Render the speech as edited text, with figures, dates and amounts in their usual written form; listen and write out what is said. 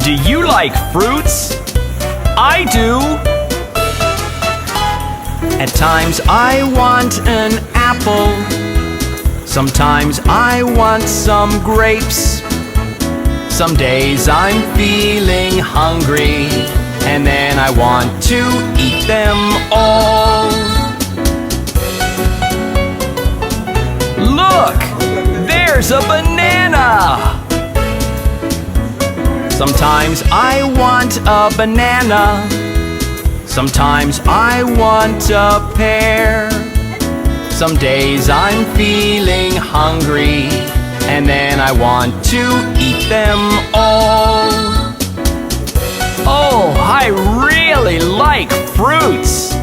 Do you like fruits? I do! At times I want an apple. Sometimes I want some grapes. Some days I'm feeling hungry, and then I want to eat them all. Look! There's a banana! Sometimes I want a banana. Sometimes I want a pear. Some days I'm feeling hungry, and then I want to eat them all. Oh, I really like fruits!